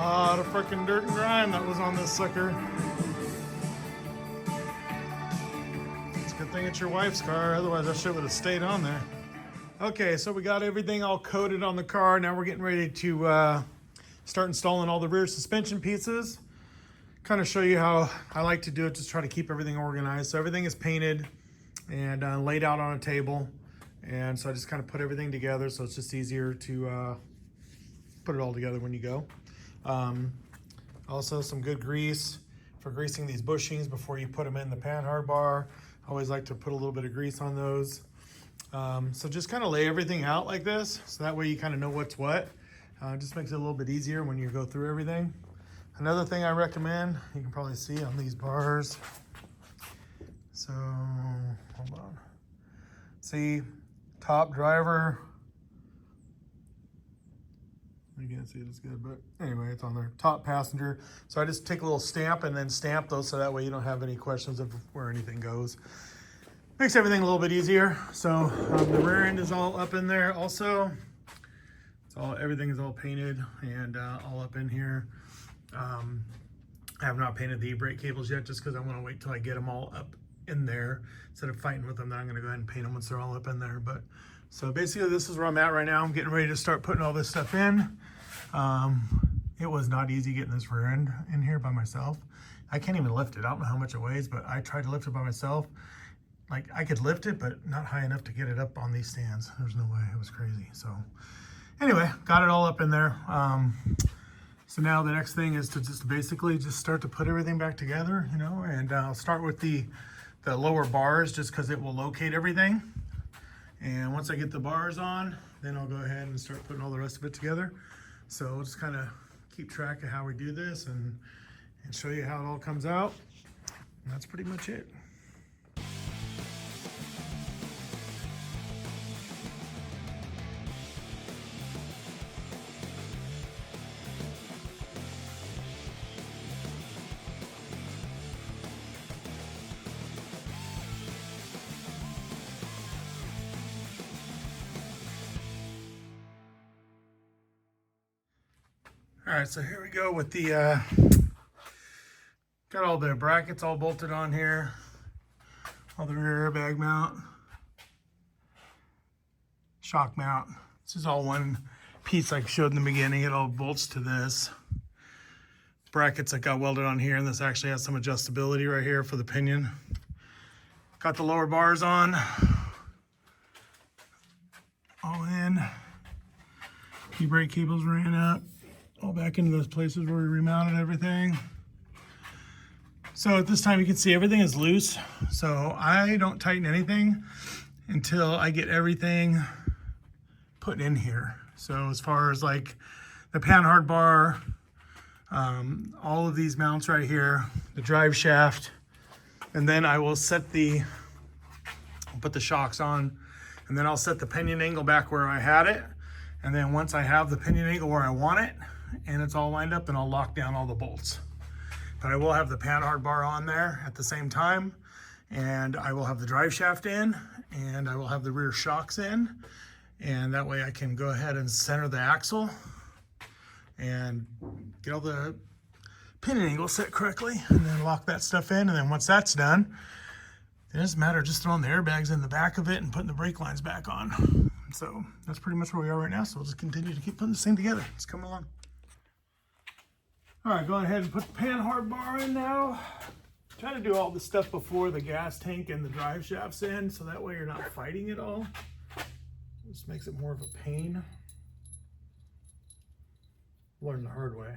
lot of freaking dirt and grime that was on this sucker. It's a good thing it's your wife's car, otherwise that shit would have stayed on there. Okay, so we got everything all coated on the car. Now we're getting ready to start installing all the rear suspension pieces. Kind of show you how I like to do it, just try to keep everything organized. So everything is painted and laid out on a table. And so I just kind of put everything together so it's just easier to put it all together when you go. Also some good grease for greasing these bushings before you put them in the panhard bar. I always like to put a little bit of grease on those. So just kind of lay everything out like this, so that way you kind of know what's what. It just makes it a little bit easier when you go through everything. Another thing I recommend, you can probably see on these bars. So, hold on. See, top driver. You can't see it as good, but anyway, it's on there. Top passenger. So I just take a little stamp and then stamp those so that way you don't have any questions of where anything goes. Makes everything a little bit easier. So the rear end is all up in there also. Everything is all painted and all up in here. I have not painted the e-brake cables yet just because I want to wait till I get them all up in there. Instead of fighting with them, then I'm going to go ahead and paint them once they're all up in there. But so basically this is where I'm at right now. I'm getting ready to start putting all this stuff in. It was not easy getting this rear end in here by myself. I can't even lift it. I don't know how much it weighs, but I tried to lift it by myself. Like I could lift it, but not high enough to get it up on these stands. There's no way. It was crazy. So anyway, got it all up in there. So now the next thing is to just basically just start to put everything back together, you know, and I'll start with the lower bars just because it will locate everything. And once I get the bars on, then I'll go ahead and start putting all the rest of it together. So we'll just kind of keep track of how we do this and show you how it all comes out. And that's pretty much it. All right, so here we go with the, got all the brackets all bolted on here, all the rear airbag mount, shock mount. This is all one piece like I showed in the beginning. It all bolts to this. Brackets that got welded on here, and this actually has some adjustability right here for the pinion. Got the lower bars on, all in. E-brake cables ran up. All back into those places where we remounted everything. So at this time you can see everything is loose. So I don't tighten anything until I get everything put in here. So as far as like the panhard bar, all of these mounts right here, the drive shaft, and then I will put the shocks on, and then I'll set the pinion angle back where I had it. And then once I have the pinion angle where I want it, and it's all lined up, then I'll lock down all the bolts. But I will have the panhard bar on there at the same time, and I will have the drive shaft in, and I will have the rear shocks in, and that way I can go ahead and center the axle and get all the pinion angles set correctly, and then lock that stuff in. And then once that's done, it doesn't matter, just throwing the airbags in the back of it and putting the brake lines back on. So that's pretty much where we are right now. So we'll just continue to keep putting this thing together. It's coming along. All right, going ahead and put the panhard bar in now. Try to do all the stuff before the gas tank and the drive shafts in, so that way you're not fighting it all. This makes it more of a pain. Learn the hard way.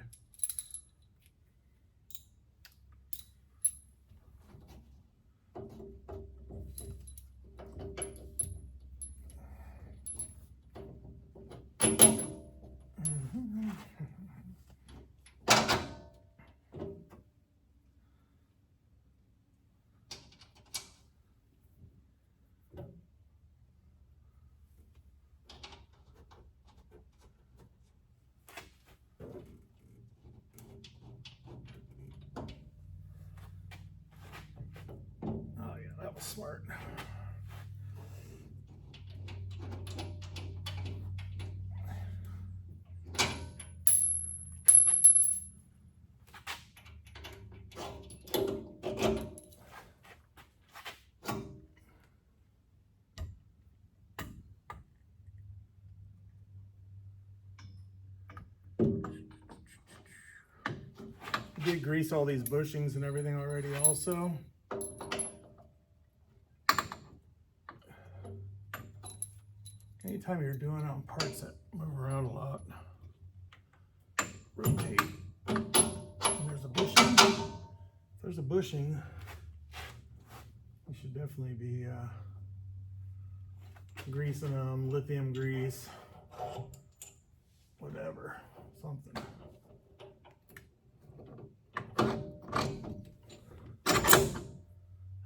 That was smart. did grease all these bushings and everything already also. Anytime you're doing on parts that move around a lot, rotate. And there's a bushing. If there's a bushing, you should definitely be greasing them, lithium grease, whatever, something.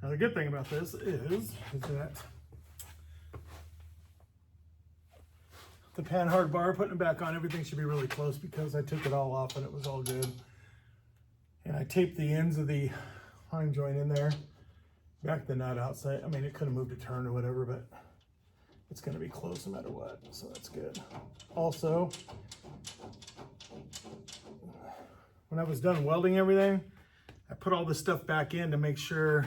Now the good thing about this is that the pan hard bar, putting it back on, everything should be really close because I took it all off and it was all good. And I taped the ends of the line joint in there, back the nut outside. I mean, it could have moved a turn or whatever, but it's going to be close no matter what, so that's good. Also, when I was done welding everything, I put all this stuff back in to make sure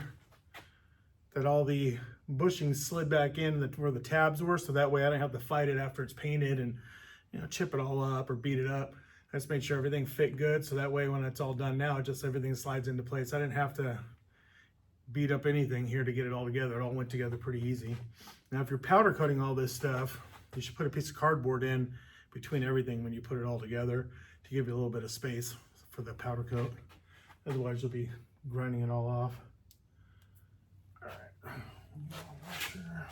that all the bushings slid back in where the tabs were, so that way I don't have to fight it after it's painted and, you know, chip it all up or beat it up. I just made sure everything fit good, so that way when it's all done now, just everything slides into place. I didn't have to beat up anything here to get it all together. It all went together pretty easy. Now, if you're powder coating all this stuff, you should put a piece of cardboard in between everything when you put it all together to give you a little bit of space for the powder coat. Otherwise, you'll be grinding it all off. All right. Washer.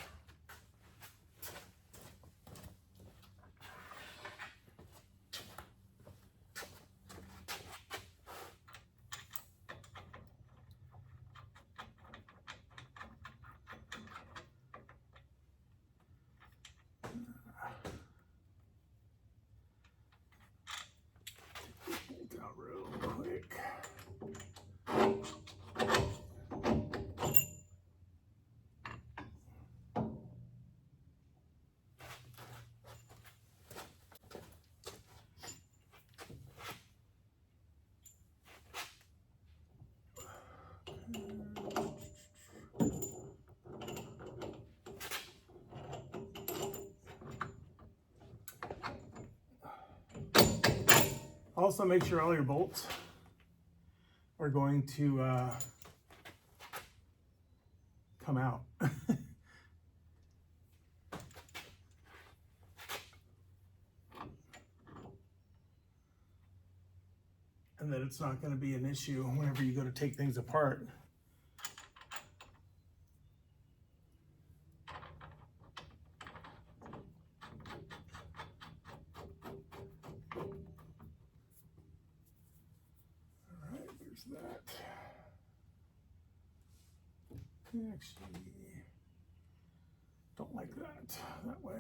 Out real quick. Also, make sure all your bolts are going to come out. And that it's not going to be an issue whenever you go to take things apart. That actually don't like that way.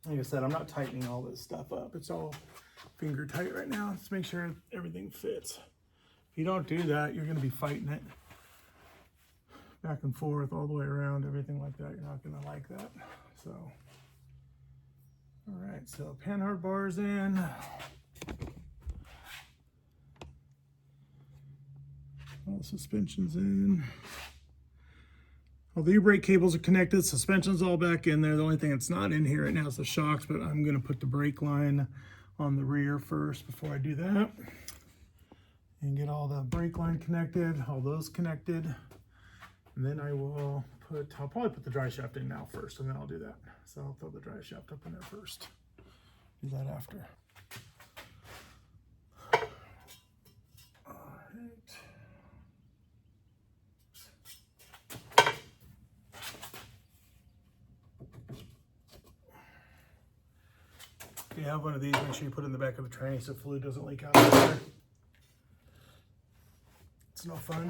Like I said, I'm not tightening all this stuff up. It's all finger tight right now. Let's make sure everything fits. If you don't do that, you're going to be fighting it back and forth all the way around, everything like that. You're not going to like that. So, all right, so pan hard bars in. All the suspensions in. All the brake cables are connected, suspension's all back in there. The only thing that's not in here right now is the shocks, but I'm gonna put the brake line on the rear first before I do that. And get all the brake line connected, all those connected. And then I'll probably put the dry shaft in now first, and then I'll do that. So I'll throw the dry shaft up in there first. Do that after. All right. If you have one of these, make sure you put it in the back of the tranny so fluid doesn't leak out of there. It's no fun.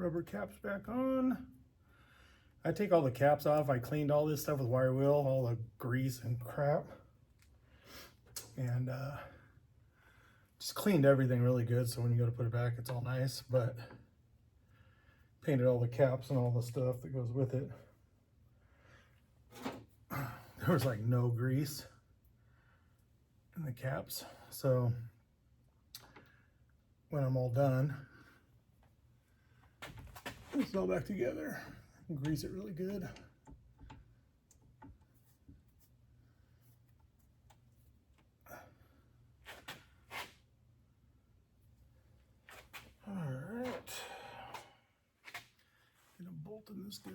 rubber caps back on. I take all the caps off. I cleaned all this stuff with wire wheel, all the grease and crap. And just cleaned everything really good, so when you go to put it back, it's all nice. But painted all the caps and all the stuff that goes with it. There was like no grease in the caps. So when I'm all done, put it all back together and grease it really good. All right, get a bolt in this guy.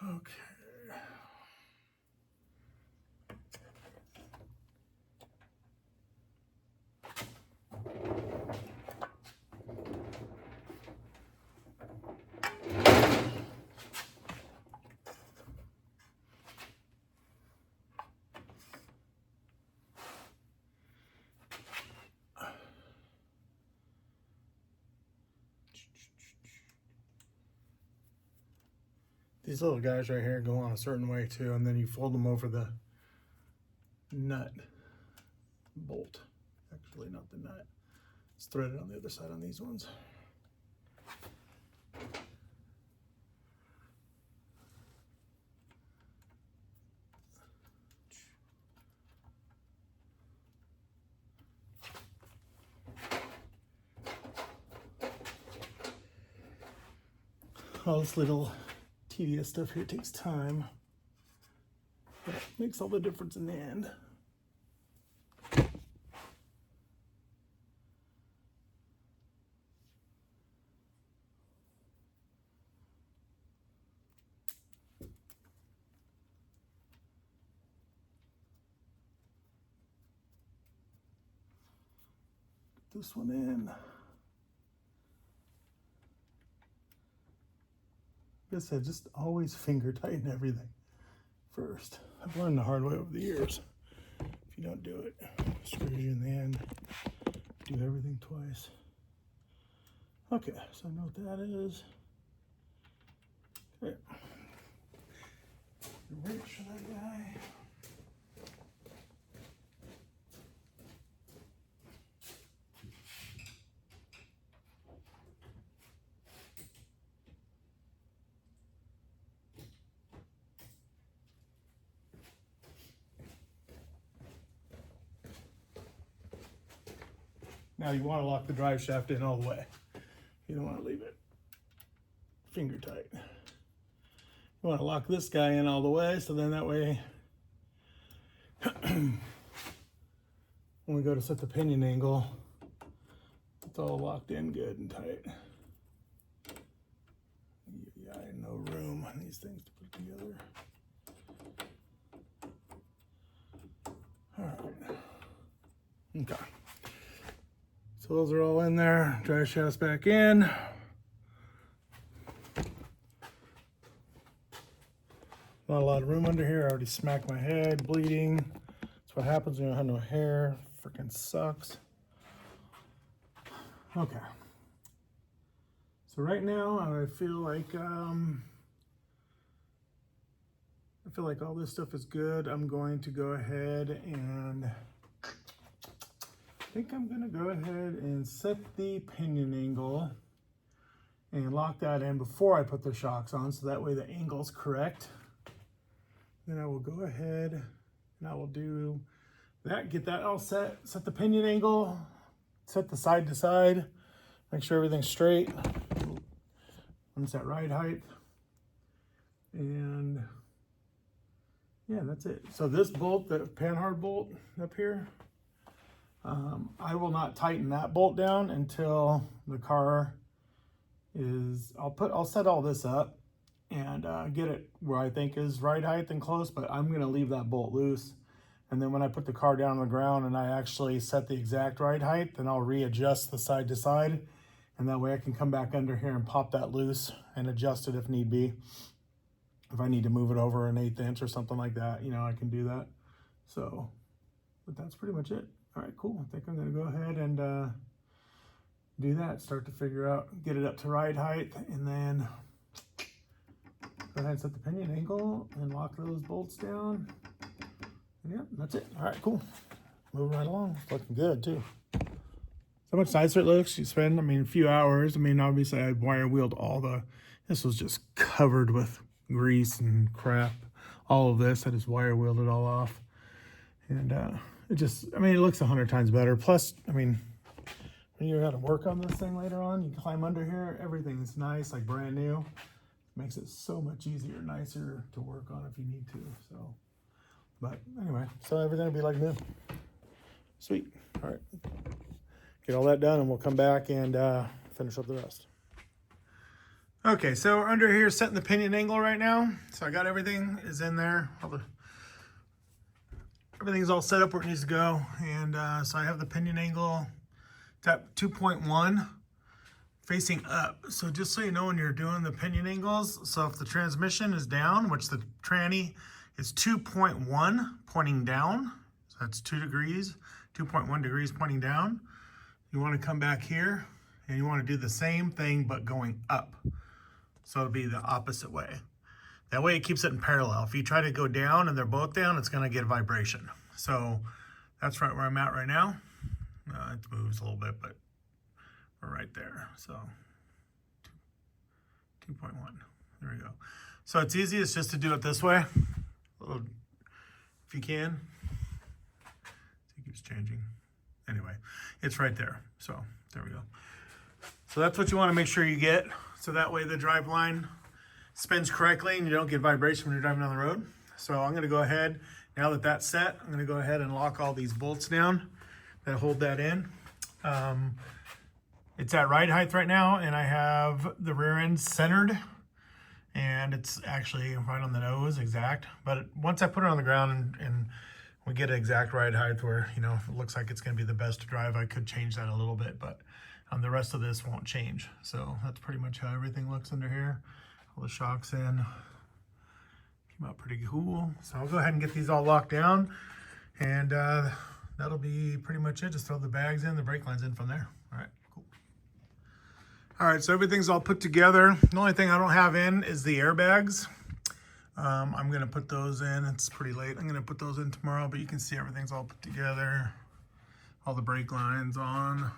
Okay. These little guys right here go on a certain way too, and then you fold them over the nut bolt. Actually, not the nut. It's threaded on the other side on these ones. All this little tedious stuff here takes time, but it makes all the difference in the end. Get this one in. Like I said, just always finger tighten everything first. I've learned the hard way over the years. If you don't do it, it screws you in the end. Do everything twice. Okay, so I know what that is. Okay. Wrench for that guy. Now you want to lock the drive shaft in all the way. You don't want to leave it finger tight. You want to lock this guy in all the way, so then that way when we go to set the pinion angle, it's all locked in good and tight. Yeah, no room on these things to put together. All right. Okay. So those are all in there. Drive shaft's back in. Not a lot of room under here. I already smacked my head, bleeding. That's what happens when you don't have no hair. Freaking sucks. Okay. So right now I feel like all this stuff is good. I'm going to go ahead and I think I'm gonna go ahead and set the pinion angle and lock that in before I put the shocks on, so that way the angle's correct. Then I will go ahead and I will do that, get that all set the pinion angle, set the side to side, make sure everything's straight. I'm set ride height, and yeah, that's it. So this bolt, the panhard bolt up here, I will not tighten that bolt down until the car is, I'll set all this up and get it where I think is ride height and close, but I'm gonna leave that bolt loose. And then when I put the car down on the ground and I actually set the exact ride height, then I'll readjust the side to side. And that way I can come back under here and pop that loose and adjust it if need be. If I need to move it over an 1/8 inch or something like that, you know, I can do that. So but that's pretty much it. All right, cool. I think I'm gonna go ahead and do that. Start to figure out, get it up to ride height, and then go ahead and set the pinion angle and lock those bolts down. And yeah, that's it. All right, cool. Moving right along. It's looking good too. So much nicer it looks. You spend, I mean, a few hours. I mean, obviously I wire wheeled all the, this was just covered with grease and crap. All of this, I just wire wheeled it all off. And it just, I mean, it looks 100 times better. Plus, I mean, when you're gonna work on this thing later on, you climb under here, everything's nice, like brand new. Makes it so much easier, nicer to work on if you need to, so. But anyway, so everything will be like new. Sweet, all right. Get all that done and we'll come back and finish up the rest. Okay, so we're under here setting the pinion angle right now. So I got everything is in there. Everything's all set up where it needs to go. And so I have the pinion angle at 2.1 facing up. So just so you know, when you're doing the pinion angles, so if the transmission is down, which the tranny is 2.1 pointing down, so that's 2 degrees, 2.1 degrees pointing down. You want to come back here and you want to do the same thing but going up. So it'll be the opposite way. That way it keeps it in parallel. If you try to go down and they're both down, it's going to get vibration. So that's right where I'm at right now. It moves a little bit, but we're right there. So 2.1. There we go. So it's easiest just to do it this way. If you can. It keeps changing. Anyway, it's right there. So there we go. So that's what you want to make sure you get. So that way the drive line spins correctly and you don't get vibration when you're driving down the road. So I'm going to go ahead, now that that's set, I'm going to go ahead and lock all these bolts down that hold that in. It's at ride height right now, and I have the rear end centered, and it's actually right on the nose, exact. But once I put it on the ground and we get an exact ride height where, you know, if it looks like it's going to be the best to drive, I could change that a little bit, but the rest of this won't change. So that's pretty much how everything looks under here. All the shocks in. Came out pretty cool. So I'll go ahead and get these all locked down, and that'll be pretty much it. Just throw the bags in, the brake lines in from there. All right, cool. All right, so everything's all put together. The only thing I don't have in is the airbags. I'm gonna put those in. It's pretty late. I'm gonna put those in tomorrow, but you can see everything's all put together. All the brake lines on.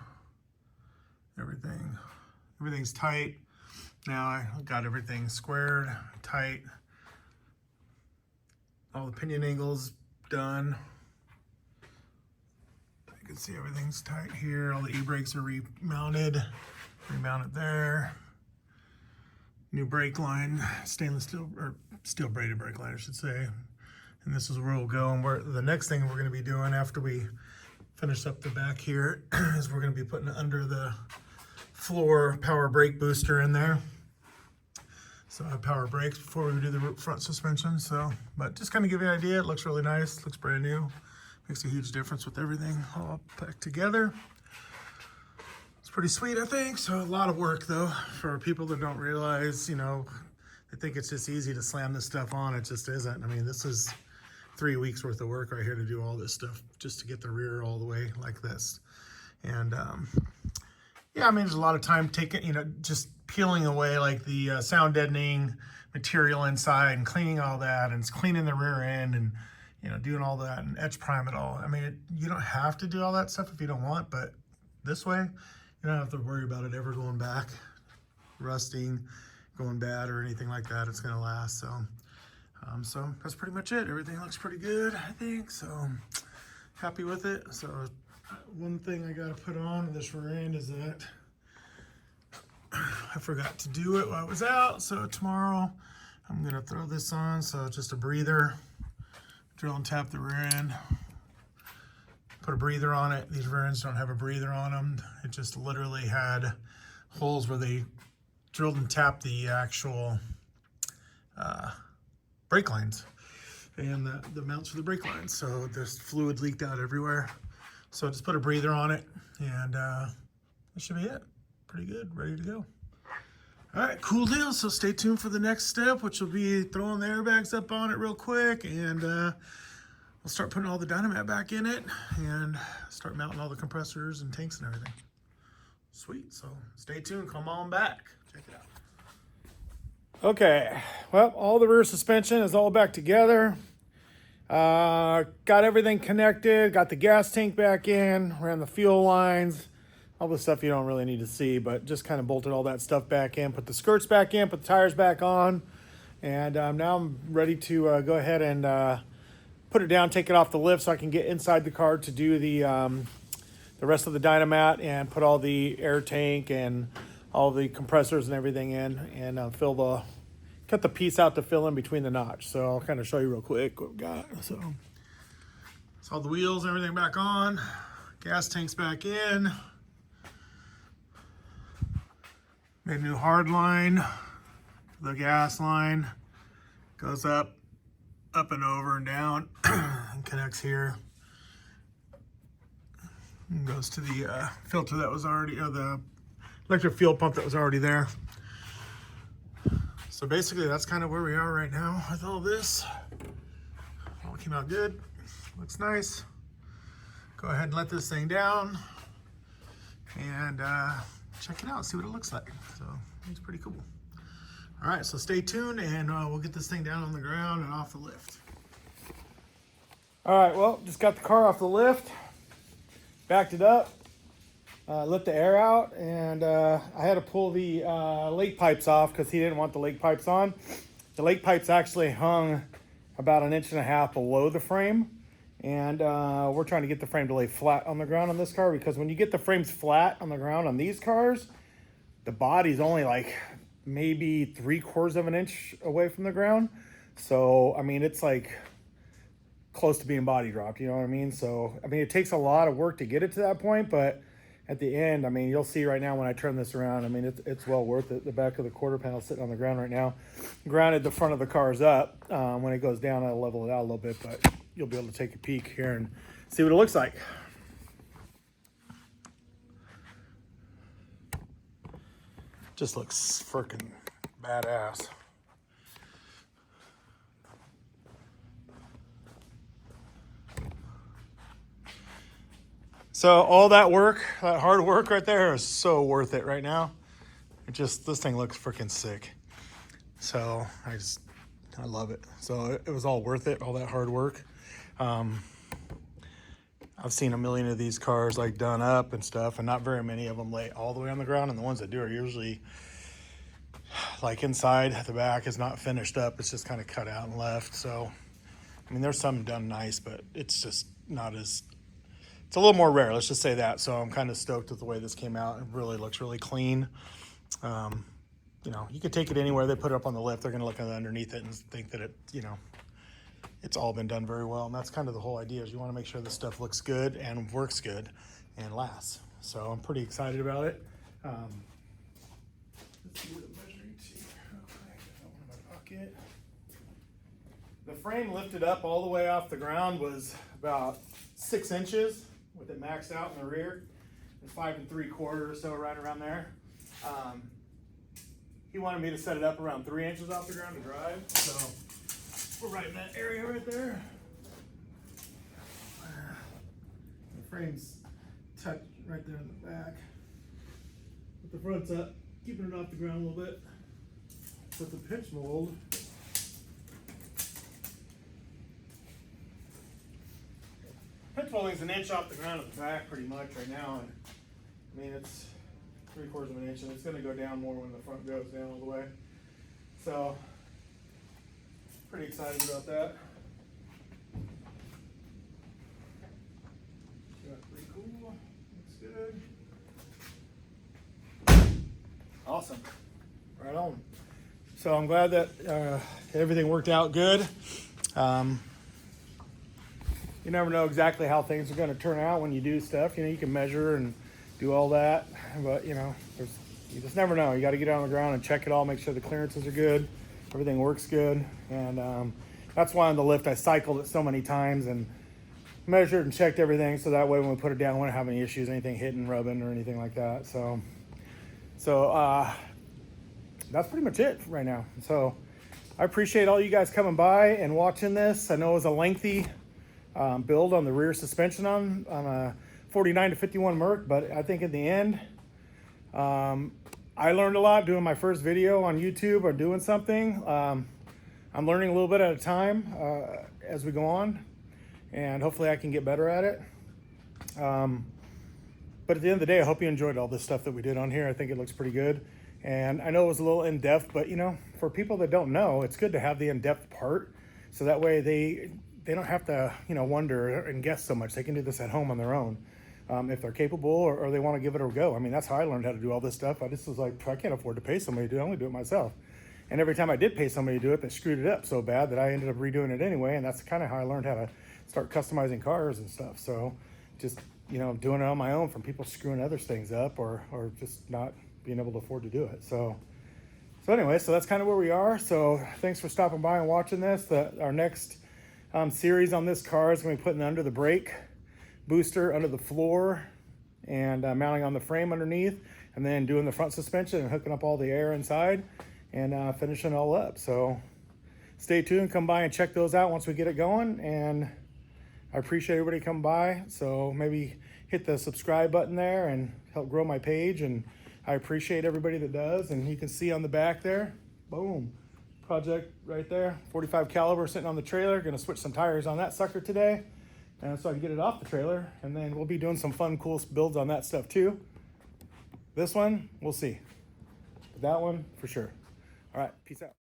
Everything's tight. Now I got everything squared, tight. All the pinion angles done. You can see everything's tight here. All the e-brakes are remounted there. New brake line, stainless steel, or steel braided brake line, I should say. And this is where we'll go. And the next thing we're going to be doing after we finish up the back here is we're going to be putting under the floor power brake booster in there. So I have power brakes before we do the front suspension. So, but just kind of give you an idea. It looks really nice. Looks brand new. Makes a huge difference with everything all packed together. It's pretty sweet, I think. So a lot of work though for people that don't realize, you know, they think it's just easy to slam this stuff on. It just isn't. I mean, this is 3 weeks worth of work right here to do all this stuff just to get the rear all the way like this. And yeah, I mean, there's a lot of time taken, you know, just peeling away like the sound deadening material inside and cleaning all that and cleaning the rear end and, you know, doing all that and etch prime it all. I mean, you don't have to do all that stuff if you don't want, but this way, you don't have to worry about it ever going back, rusting, going bad or anything like that. It's going to last. So, so that's pretty much it. Everything looks pretty good, I think. So happy with it. So one thing I got to put on this rear end is that I forgot to do it while I was out. So tomorrow I'm going to throw this on. So just a breather, drill and tap the rear end, put a breather on it. These rear ends don't have a breather on them. It just literally had holes where they drilled and tapped the actual brake lines and the mounts for the brake lines. So there's fluid leaked out everywhere. So just put a breather on it, and that should be it. Pretty good, ready to go. All right, cool deal. So stay tuned for the next step, which will be throwing the airbags up on it real quick, and we'll we'll start putting all the Dynamat back in it and start mounting all the compressors and tanks and everything. Sweet, so stay tuned, come on back. Check it out. Okay, well, all the rear suspension is all back together. Got everything connected, got the gas tank back in, ran the fuel lines, all the stuff you don't really need to see, but just kind of bolted all that stuff back in, put the skirts back in, put the tires back on, and now I'm ready to go ahead and put it down, take it off the lift so I can get inside the car to do the rest of the Dynamat and put all the air tank and all the compressors and everything in, and cut the piece out to fill in between the notch. So I'll kind of show you real quick what we got. So all the wheels and everything back on, gas tanks back in, made a new hard line, the gas line goes up and over and down and connects here. And goes to the filter that was already, or the electric fuel pump that was already there. So basically that's kind of where we are right now with all this. All came out good, looks nice. Go ahead and let this thing down and check it out, see what it looks like. So it's pretty cool. All right, so stay tuned and we'll get this thing down on the ground and off the lift. All right, well, just got the car off the lift, backed it up, let the air out, and I had to pull the lake pipes off because he didn't want the lake pipes on. The lake pipes actually hung about 1.5 inches below the frame, and we're trying to get the frame to lay flat on the ground on this car, because when you get the frames flat on the ground on these cars, the body's only like maybe 3/4 of an inch away from the ground. So, I mean, it's like close to being body dropped, you know what I mean? So, I mean, it takes a lot of work to get it to that point, but at the end, I mean, you'll see right now when I turn this around, I mean, it's well worth it. The back of the quarter panel sitting on the ground right now. Granted, the front of the car's up. When it goes down, I'll level it out a little bit, but you'll be able to take a peek here and see what it looks like. Just looks freaking badass. So all that work, that hard work right there is so worth it right now. This thing looks freaking sick. So I love it. So it was all worth it, all that hard work. I've seen a million of these cars like done up and stuff, and not very many of them lay all the way on the ground. And the ones that do are usually like inside, the back is not finished up. It's just kind of cut out and left. So, I mean, there's some done nice, but it's just not as, it's a little more rare, let's just say that. So I'm kind of stoked with the way this came out. It really looks really clean. You know, you could take it anywhere. They put it up on the lift. They're going to look underneath it and think that it, you know, it's all been done very well. And that's kind of the whole idea, is you want to make sure this stuff looks good and works good and lasts. So I'm pretty excited about it. Let's see what the measuring tape. Okay, got that one in my pocket. The frame lifted up all the way off the ground was about 6 inches with it maxed out in the rear. It's 5 3/4 or so, right around there. He wanted me to set it up around 3 inches off the ground to drive, so we're right in that area right there. The frame's tucked right there in the back. Put the front's up, keeping it off the ground a little bit. Put the pitch mold. Pitch molding's 1 inch off the ground at the back pretty much right now, and I mean it's 3/4 of an inch, and it's going to go down more when the front goes down all the way. So pretty excited about that. Pretty cool. Looks good. Awesome. Right on. So I'm glad that everything worked out good. You never know exactly how things are going to turn out when you do stuff. You know, you can measure and do all that, but you know, you just never know. You got to get on the ground and check it all, make sure the clearances are good, everything works good, and that's why on the lift I cycled it so many times and measured and checked everything, so that way when we put it down, we wouldn't have any issues, anything hitting, rubbing, or anything like that. So that's pretty much it right now. So I appreciate all you guys coming by and watching this. I know it was a lengthy build on the rear suspension on a 49 to 51 Merc, but I think in the end, I learned a lot doing my first video on YouTube or doing something. I'm learning a little bit at a time as we go on, and hopefully I can get better at it. But at the end of the day, I hope you enjoyed all this stuff that we did on here. I think it looks pretty good. And I know it was a little in-depth, but you know, for people that don't know, it's good to have the in-depth part. So that way they don't have to, you know, wonder and guess so much. They can do this at home on their own. If they're capable or they want to give it a go. I mean, that's how I learned how to do all this stuff. I just was like, I can't afford to pay somebody to do it. I only do it myself. And every time I did pay somebody to do it, they screwed it up so bad that I ended up redoing it anyway. And that's kind of how I learned how to start customizing cars and stuff. So just, you know, doing it on my own from people screwing other things up or just not being able to afford to do it. So anyway, so that's kind of where we are. So thanks for stopping by and watching this. Our next series on this car is going to be putting under the brake booster under the floor and mounting on the frame underneath, and then doing the front suspension and hooking up all the air inside and finishing it all up. So stay tuned, come by and check those out once we get it going. And I appreciate everybody coming by. So maybe hit the subscribe button there and help grow my page. And I appreciate everybody that does. And you can see on the back there, boom, project right there, 45 caliber sitting on the trailer. Gonna switch some tires on that sucker today, and so I can get it off the trailer, and then we'll be doing some fun, cool builds on that stuff too. This one, we'll see. But that one, for sure. All right, peace out.